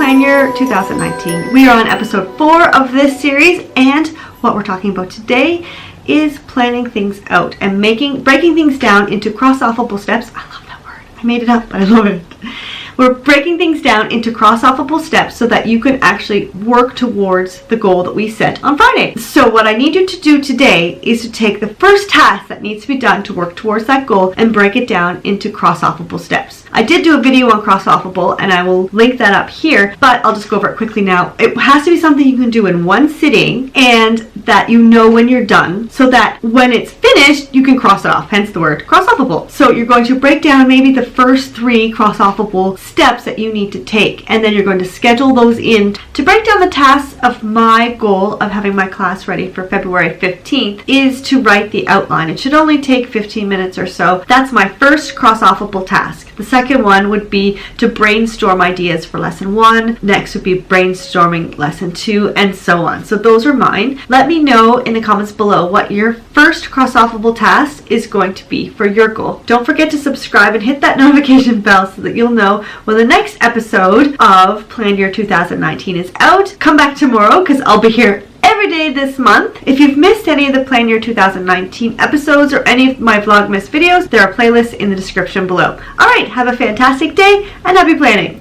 Plan Year 2019. We are on episode 4 of this series, and what we're talking about today is planning things out and breaking things down into cross-offable steps. I love that word. I made it up, but I love it. We're breaking things down into cross-offable steps so that you can actually work towards the goal that we set on Friday. So what I need you to do today is to take the first task that needs to be done to work towards that goal and break it down into cross-offable steps. I did do a video on cross-offable and I will link that up here, but I'll just go over it quickly now. It has to be something you can do in one sitting and that you know when you're done, so that when it's finished, you can cross it off, hence the word cross-offable. So you're going to break down maybe the first 3 cross-offable steps that you need to take, and then you're going to schedule those in. To break down the tasks of my goal of having my class ready for February 15th is to write the outline. It should only take 15 minutes or so. That's my first cross-offable task. The second one would be to brainstorm ideas for lesson 1. Next would be brainstorming lesson 2, and so on. So those are mine. Let me know in the comments below what your first cross-offable task is going to be for your goal. Don't forget to subscribe and hit that notification bell so that you'll know when the next episode of Plan Year 2019 is out. Come back tomorrow because I'll be here every day this month. If you've missed any of the Plan Year 2019 episodes or any of my Vlogmas videos, there are playlists in the description below. Alright, have a fantastic day and happy planning!